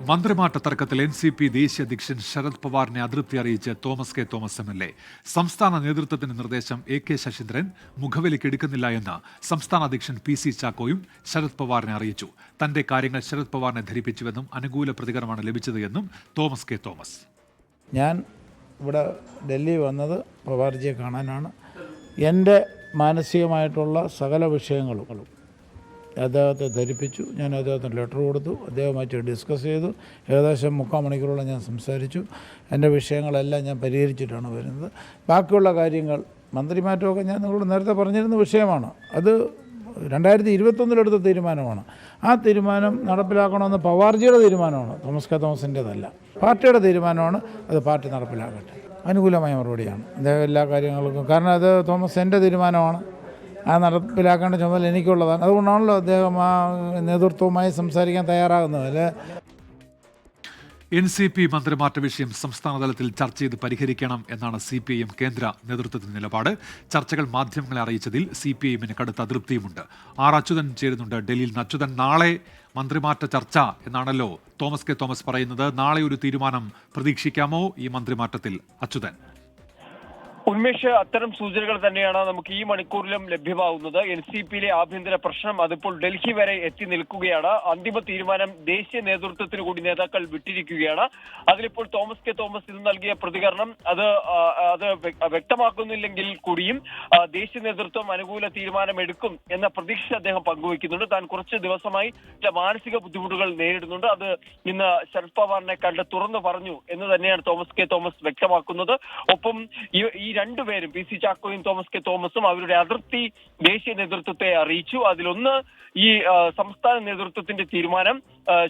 മന്ത്രിമാറ്റ തർക്കത്തിൽ NCP ദേശീയ അധ്യക്ഷൻ ശരത് പവാറിനെ അതൃപ്തി അറിയിച്ച് തോമസ് കെ തോമസ് MLA. സംസ്ഥാന നേതൃത്വത്തിന്റെ നിർദ്ദേശം AK ശശീന്ദ്രൻ മുഖവിലക്കെടുക്കുന്നില്ല എന്ന് സംസ്ഥാന അധ്യക്ഷൻ PC ചാക്കോയും ശരത് പവാറിനെ അറിയിച്ചു. തന്റെ കാര്യങ്ങൾ ശരത് പവാറിനെ ധരിപ്പിച്ചുവെന്നും അനുകൂല പ്രതികരണമാണ് ലഭിച്ചത് എന്നും തോമസ് കെ തോമസ്. ഞാൻ ഇവിടെ ഡൽഹി വന്നത് പവാർജിയെ കാണാനാണ്. എൻ്റെ മാനസികമായിട്ടുള്ള സകല വിഷയങ്ങളും അദ്ദേഹത്തെ ധരിപ്പിച്ചു. ഞാൻ അദ്ദേഹത്തിന് ലെറ്റർ കൊടുത്തു, അദ്ദേഹമായിട്ട് ഡിസ്കസ് ചെയ്തു. ഏകദേശം 3/4 മണിക്കൂറോളം ഞാൻ സംസാരിച്ചു. എൻ്റെ വിഷയങ്ങളെല്ലാം ഞാൻ പരിഹരിച്ചിട്ടാണ് വരുന്നത്. ബാക്കിയുള്ള കാര്യങ്ങൾ മന്ത്രിമാറ്റമൊക്കെ ഞാൻ നിങ്ങളോട് നേരത്തെ പറഞ്ഞിരുന്ന വിഷയമാണ്. അത് 2021 തീരുമാനമാണ്. ആ തീരുമാനം നടപ്പിലാക്കണമെന്ന് പവാർജിയുടെ തീരുമാനമാണ്, തോമസ് കെ തോമസിൻ്റെതല്ല. പാർട്ടിയുടെ തീരുമാനമാണ്. അത് പാർട്ടി നടപ്പിലാക്കട്ടെ. അനുകൂലമായ മറുപടിയാണ് അദ്ദേഹം എല്ലാ കാര്യങ്ങൾക്കും. കാരണം അത് തോമസ് എൻ്റെ തീരുമാനമാണ്, ആ നടപ്പിലാക്കേണ്ട ചുമതല എനിക്കുള്ളതാണ്. അതുകൊണ്ടാണല്ലോ അദ്ദേഹം ആ നേതൃത്വവുമായി സംസാരിക്കാൻ തയ്യാറാകുന്നത്. അല്ലേ, NCP മന്ത്രിമാറ്റ വിഷയം സംസ്ഥാനതലത്തിൽ ചർച്ച ചെയ്ത് പരിഹരിക്കണം എന്നാണ് CPIM കേന്ദ്ര നേതൃത്വത്തിന്റെ നിലപാട്. ചർച്ചകൾ മാധ്യമങ്ങളെ അറിയിച്ചതിൽ CPIMന് കടുത്ത അതൃപ്തിയുമുണ്ട്. അച്യുതൻ ചേരുന്നുണ്ട് ഡൽഹിയിൽ നിന്ന്. അച്യുതൻ, നാളെ മന്ത്രിമാറ്റ ചർച്ച എന്നാണല്ലോ തോമസ് കെ തോമസ് പറയുന്നത്. നാളെ ഒരു തീരുമാനം പ്രതീക്ഷിക്കാമോ ഈ മന്ത്രിമാറ്റത്തിൽ അച്യുതൻ? ഉന്മേഷ്, അത്തരം സൂചനകൾ തന്നെയാണ് നമുക്ക് ഈ മണിക്കൂറിലും ലഭ്യമാകുന്നത്. NCPയിലെ ആഭ്യന്തര പ്രശ്നം അതിപ്പോൾ ഡൽഹി വരെ എത്തി നിൽക്കുകയാണ്. അന്തിമ തീരുമാനം ദേശീയ നേതൃത്വത്തിന് കൂടി നേതാക്കൾ വിട്ടിരിക്കുകയാണ്. അതിലിപ്പോൾ തോമസ് കെ തോമസ് ഇന്ന് നൽകിയ പ്രതികരണം അത് വ്യക്തമാക്കുന്നില്ലെങ്കിൽ കൂടിയും ദേശീയ നേതൃത്വം അനുകൂല തീരുമാനം എടുക്കും എന്ന പ്രതീക്ഷ അദ്ദേഹം പങ്കുവയ്ക്കുന്നുണ്ട്. താൻ കുറച്ച് ദിവസമായി മാനസിക ബുദ്ധിമുട്ടുകൾ നേരിടുന്നുണ്ട്, അത് ഇന്ന് ശരത് പവാറിനെ കണ്ട് തുറന്നു പറഞ്ഞു എന്ന് തന്നെയാണ് തോമസ് കെ തോമസ് വ്യക്തമാക്കുന്നത്. ഒപ്പം ഈ രണ്ടുപേരും PC ചാക്കോയും തോമസ് കെ തോമസും അവരുടെ അതിർത്തി ദേശീയ നേതൃത്വത്തെ അറിയിച്ചു. അതിലൊന്ന് ഈ സംസ്ഥാന നേതൃത്വത്തിന്റെ തീരുമാനം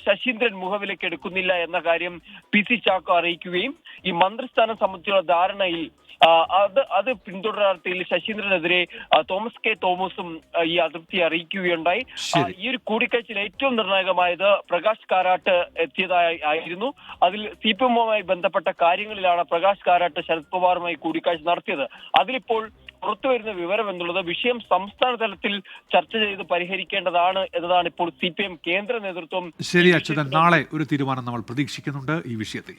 ശശീന്ദ്രൻ മുഖവിലേക്ക് എടുക്കുന്നില്ല എന്ന കാര്യം PC ചാക്കോ അറിയിക്കുകയും ഈ മന്ത്രിസ്ഥാനം സംബന്ധിച്ചുള്ള ധാരണയിൽ അത് പിന്തുടരാർത്ഥയിൽ ശശീന്ദ്രനെതിരെ തോമസ് കെ തോമസും ഈ അതിർത്തി അറിയിക്കുകയുണ്ടായി. ഈ ഒരു കൂടിക്കാഴ്ചയിൽ ഏറ്റവും നിർണായകമായത് പ്രകാശ് കാരാട്ട് എത്തിയതായിരുന്നു. അതിൽ CPIMുമായി ബന്ധപ്പെട്ട കാര്യങ്ങളിലാണ് പ്രകാശ് കാരാട്ട് ശരത് പവാറുമായി കൂടിക്കാഴ്ച നടത്തിയത്. അതിലിപ്പോൾ പുറത്തുവരുന്ന വിവരം എന്നുള്ളത് വിഷയം സംസ്ഥാന തലത്തിൽ ചർച്ച ചെയ്ത് പരിഹരിക്കേണ്ടതാണ് എന്നതാണ് ഇപ്പോൾ CPIM കേന്ദ്ര നേതൃത്വം. ശരി അച്യുതൻ, നാളെ ഒരു തീരുമാനം നമ്മൾ പ്രതീക്ഷിക്കുന്നുണ്ട് ഈ വിഷയത്തിൽ.